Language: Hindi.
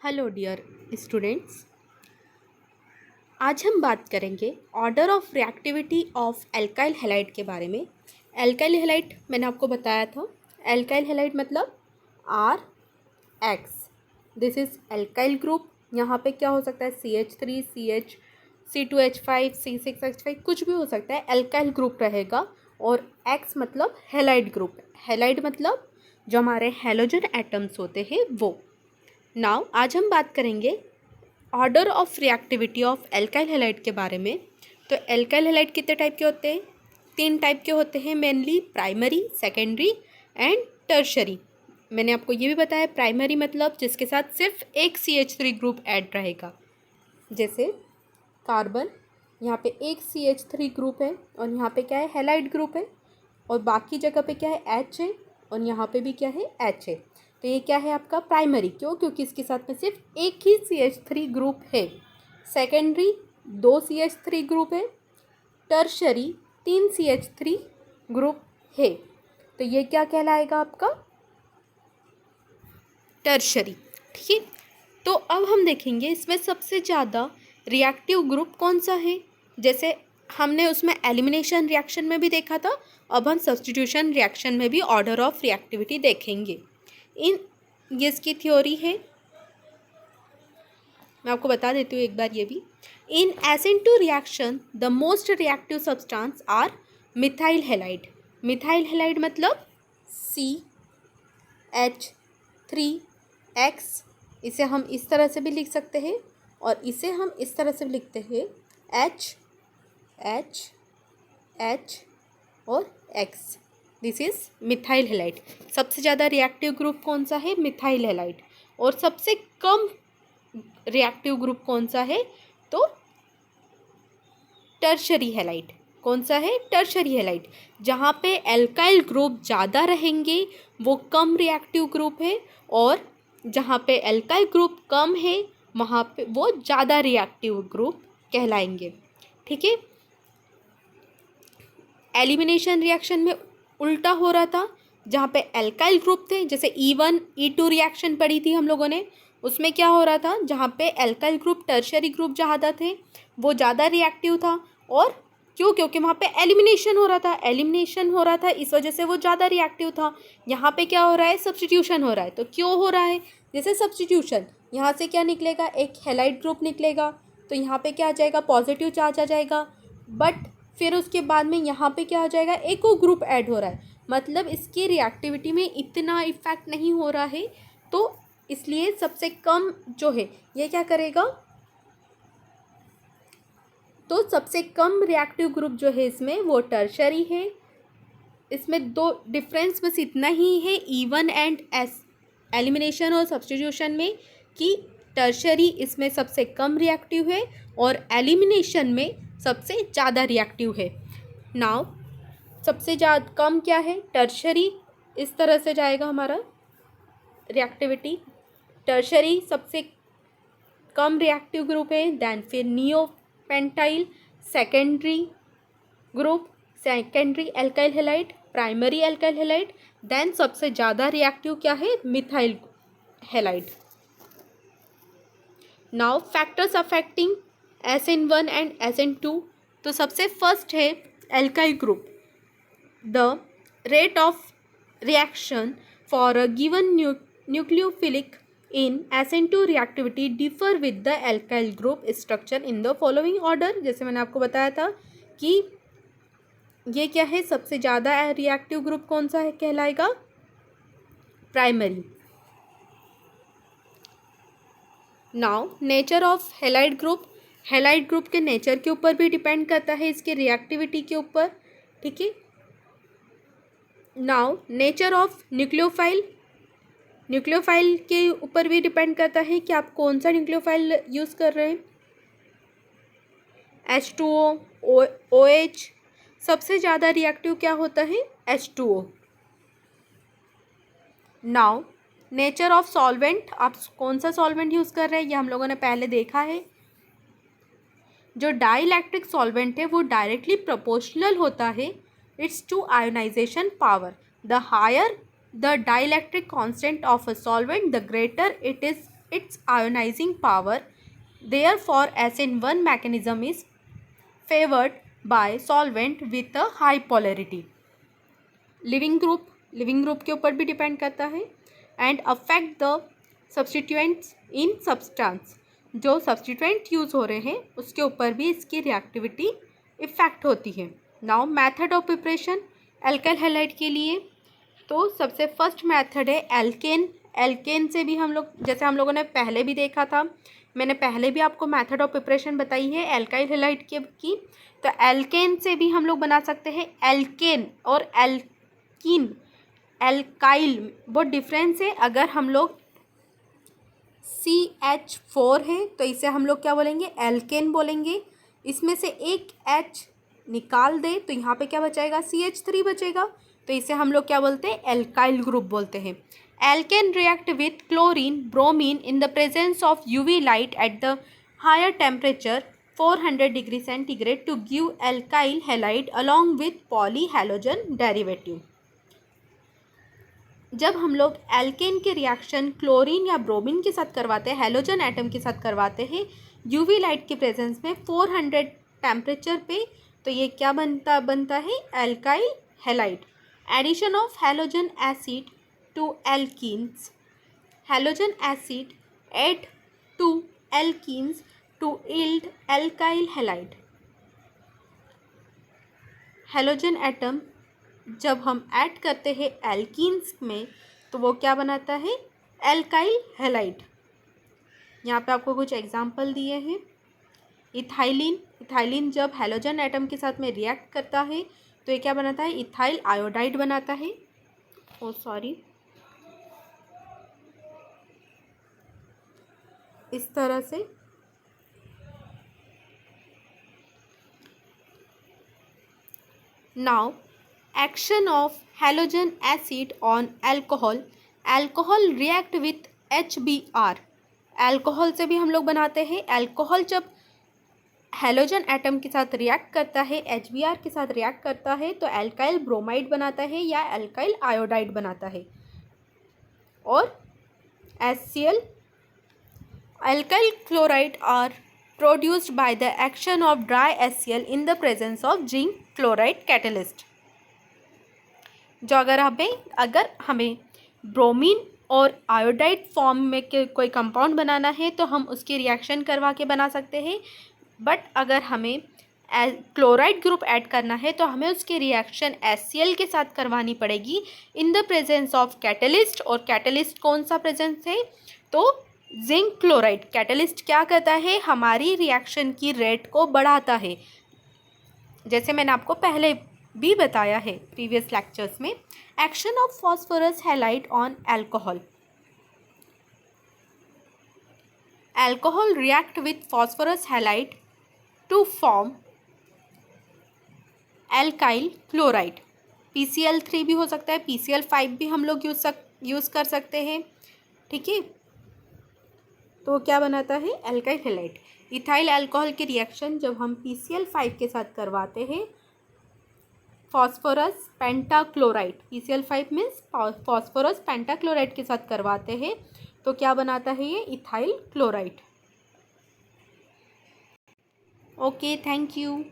Hello dear students. आज हम बात करेंगे order of reactivity of alkyl halide के बारे में। एल्काइल हैलाइड मैंने आपको बताया था। एल्काइल हैलाइड मतलब R X, this is alkyl group. यहाँ पे क्या हो सकता है? CH3, CH, C2H5, C6H5, कुछ भी हो सकता है। एल्काइल ग्रुप रहेगा और एक्स मतलब हैलाइड ग्रुप। हैलाइड मतलब जो हमारे हैलोजन एटम्स होते हैं वो। नाउ आज हम बात करेंगे order of reactivity of alkyl halide के बारे में। तो एल्काइल हैलाइड कितने टाइप के होते हैं? 3 टाइप के होते हैं mainly, primary, secondary and tertiary. मैंने आपको ये भी बताया प्राइमरी मतलब जिसके साथ सिर्फ एक CH3 ग्रुप ऐड रहेगा। जैसे कार्बन, यहाँ पे एक CH3 ग्रुप है और यहाँ पे क्या है? हैलाइड ग्रुप है। और बाकी जगह पे क्या है? H है और यहाँ पे भी क्या है? H है। तो ये क्या है आपका प्राइमरी। क्यों? क्योंकि इसके साथ में सिर्फ एक ही CH3 ग्रुप है। सेकेंडरी 2 CH3 ग्रुप है। टर्शरी 3 CH3 ग्रुप है। तो ये क्या कहलाएगा आपका? टर्शरी। ठीक है। तो अब हम देखेंगे इसमें सबसे ज़्यादा रिएक्टिव ग्रुप कौन सा है। जैसे हमने उसमें एलिमिनेशन रिएक्शन में भी देखा था, अब हम सब्स्टिट्यूशन रिएक्शन में भी ऑर्डर ऑफ रिएक्टिविटी देखेंगे। ये इसकी थ्योरी है, मैं आपको बता देती हूँ एक बार ये भी। In SN2 reaction the most reactive substance are methyl halide. Methyl halide मतलब CH3X, इसे हम इस तरह से भी लिख सकते हैं और इसे हम इस तरह से भी लिखते हैं H और X। This is methyl halide. सबसे ज़्यादा रिएक्टिव ग्रुप कौन सा है? Methyl halide. और सबसे कम रिएक्टिव ग्रुप कौन सा है? तो टर्शरी हैलाइड। कौन सा है? Tertiary halide. जहाँ पे एल्काइल ग्रुप ज़्यादा रहेंगे वो कम रिएक्टिव ग्रुप है, और जहाँ पे एल्काइल ग्रुप कम है वहाँ पे वो ज़्यादा रिएक्टिव ग्रुप कहलाएंगे। ठीक है। एलिमिनेशन रिएक्शन में उल्टा हो रहा था, जहाँ पे एल्काइल ग्रुप थे, जैसे E1 E2 रिएक्शन पढ़ी थी हम लोगों ने, उसमें क्या हो रहा था? जहाँ पे एल्काइल ग्रुप टर्शरी ग्रुप ज़्यादा थे वो ज़्यादा रिएक्टिव था। और क्यों? क्योंकि वहाँ पे एलिमिनेशन हो रहा था। एलिमिनेशन हो रहा था इस वजह से वो ज़्यादा रिएक्टिव था। यहाँ पे क्या हो रहा है? सब्स्टिट्यूशन हो रहा है। तो क्यों हो रहा है? जैसे सब्स्टिट्यूशन, यहाँ से क्या निकलेगा? एक हैलाइड ग्रुप निकलेगा, तो यहाँ पे क्या आ जाएगा? पॉजिटिव चार्ज आ जाएगा। बट फिर उसके बाद में यहाँ पे क्या हो जाएगा? एक और ग्रुप ऐड हो रहा है, मतलब इसकी रिएक्टिविटी में इतना इफेक्ट नहीं हो रहा है। तो इसलिए सबसे कम जो है ये क्या करेगा? तो सबसे कम रिएक्टिव ग्रुप जो है इसमें वो टर्शरी है। इसमें दो डिफरेंस बस इतना ही है E1 एंड S एलिमिनेशन और सब्स्टिट्यूशन में, कि टर्शरी इसमें सबसे कम रिएक्टिव है और एलिमिनेशन में सबसे ज़्यादा रिएक्टिव है। नाउ सबसे ज़्यादा कम क्या है? टर्शरी। इस तरह से जाएगा हमारा रिएक्टिविटी। टर्शरी सबसे कम रिएक्टिव ग्रुप है। देन फिर neopentyl secondary group, secondary alkyl halide, primary alkyl halide, then सबसे ज़्यादा रिएक्टिव क्या है? Methyl halide. Now factors affecting SN1 and SN2। तो सबसे फर्स्ट है alkyl group. The rate of reaction for a given nucleophilic in SN2 reactivity differ with the alkyl group structure in the following order। जैसे मैंने आपको बताया था कि ये क्या है? सबसे ज़्यादा रिएक्टिव ग्रुप कौन सा है कहलाएगा? Primary. Now nature of halide group. Halide group के नेचर के ऊपर भी डिपेंड करता है, इसके रिएक्टिविटी के ऊपर। ठीक है। Now nature of nucleophile. Nucleophile के ऊपर भी डिपेंड करता है कि आप कौन सा न्यूक्लियोफाइल यूज़ कर रहे हैं। H2O, OH। सबसे ज़्यादा रिएक्टिव क्या होता है? H2O। Now nature of solvent. आप कौन सा सॉल्वेंट यूज़ कर रहे हैं ये हम लोगों ने पहले देखा है। जो डाइइलेक्ट्रिक सॉल्वेंट है वो डायरेक्टली प्रोपोर्शनल होता है it's to ionization power. The higher the dielectric constant of a solvent the greater it is its ionizing power. Therefore, SN1 mechanism is favored by solvent with a high polarity. Leaving group के ऊपर भी डिपेंड करता है. And affect the substituents in substance. जो सब्सटीट्यूएंट यूज़ हो रहे हैं उसके ऊपर भी इसकी रिएक्टिविटी इफेक्ट होती है. Now method of preparation alkyl halide के लिए. तो सबसे फर्स्ट मेथड है एल्केन. एल्केन से भी हम लोग, जैसे हम लोगों ने पहले भी देखा था, मैंने पहले भी आपको मेथड ऑफ प्रिपरेशन बताई है एल्काइल हैलाइड की. तो एल्केन से भी हम लोग बना सकते हैं एल्केन और एल्कीन. एल्काइल बहुत डिफरेंस है. अगर हम लोग CH4 है तो इसे हम लोग क्या बोलेंगे, एल्केन बोलेंगे. इसमें से एक H निकाल दे तो यहाँ पे क्या बचाएगा, CH3 बचेगा. तो इसे हम लोग क्या बोलते हैं, एल्काइल ग्रुप बोलते हैं. Alkane react with chlorine bromine in the presence of UV light at the higher temperature 400 degree centigrade to give alkyl halide along with poly halogen derivative. जब हम लोग एल्केन के रिएक्शन क्लोरीन या ब्रोमीन के साथ करवाते हैं, हैलोजन एटम के साथ करवाते हैं UV लाइट के प्रेजेंस में 400 टेम्परेचर पे, तो ये क्या बनता है, alkyl halide. Addition of halogen acid to alkenes. Halogen acid add to alkenes to yield alkyl halide. Halogen atom जब हम ऐड करते हैं एल्कीन्स में तो वो क्या बनाता है, एल्काइल हैलाइड. यहाँ पे आपको कुछ एग्जांपल दिए हैं. इथाइलिन जब हैलोजन एटम के साथ में रिएक्ट करता है तो ये क्या बनाता है, इथाइल आयोडाइड बनाता है. इस तरह से. Now action of halogen acid on alcohol. Alcohol react with HBr. Alcohol से भी हम लोग बनाते हैं. अल्कोहल जब हैलोजन एटम के साथ रिएक्ट करता है, HBr के साथ रिएक्ट करता है तो अल्काइल ब्रोमाइड बनाता है या अल्काइल आयोडाइड बनाता है. और HCl alkyl chloride are produced by the action of dry HCl in the presence of zinc chloride catalyst. जो अगर हमें ब्रोमीन और आयोडाइड फॉर्म में कोई कंपाउंड बनाना है तो हम उसकी रिएक्शन करवा के बना सकते हैं. बट अगर हमें क्लोराइड ग्रुप ऐड करना है तो हमें उसकी रिएक्शन HCl के साथ करवानी पड़ेगी इन द प्रेजेंस ऑफ कैटलिस्ट. और कैटलिस्ट कौन सा प्रेजेंस है, तो जिंक क्लोराइड. कैटलिस्ट क्या करता है, हमारी रिएक्शन की रेट को बढ़ाता है, जैसे मैंने आपको पहले भी बताया है प्रीवियस लेक्चर्स में. Action of phosphorus halide on alcohol. Alcohol react with phosphorus halide to form alkyl chloride. PCl3 भी हो सकता है, PCl5 भी हम लोग यूज़ कर सकते हैं. ठीक है, तो क्या बनाता है, एल्काइल हैलाइड. इथाइल अल्कोहल की रिएक्शन जब हम PCl5 के साथ करवाते हैं, phosphorus pentachloride, PCl5 means phosphorus pentachloride के साथ करवाते हैं तो क्या बनाता है, ये ethyl chloride. Okay, thank you.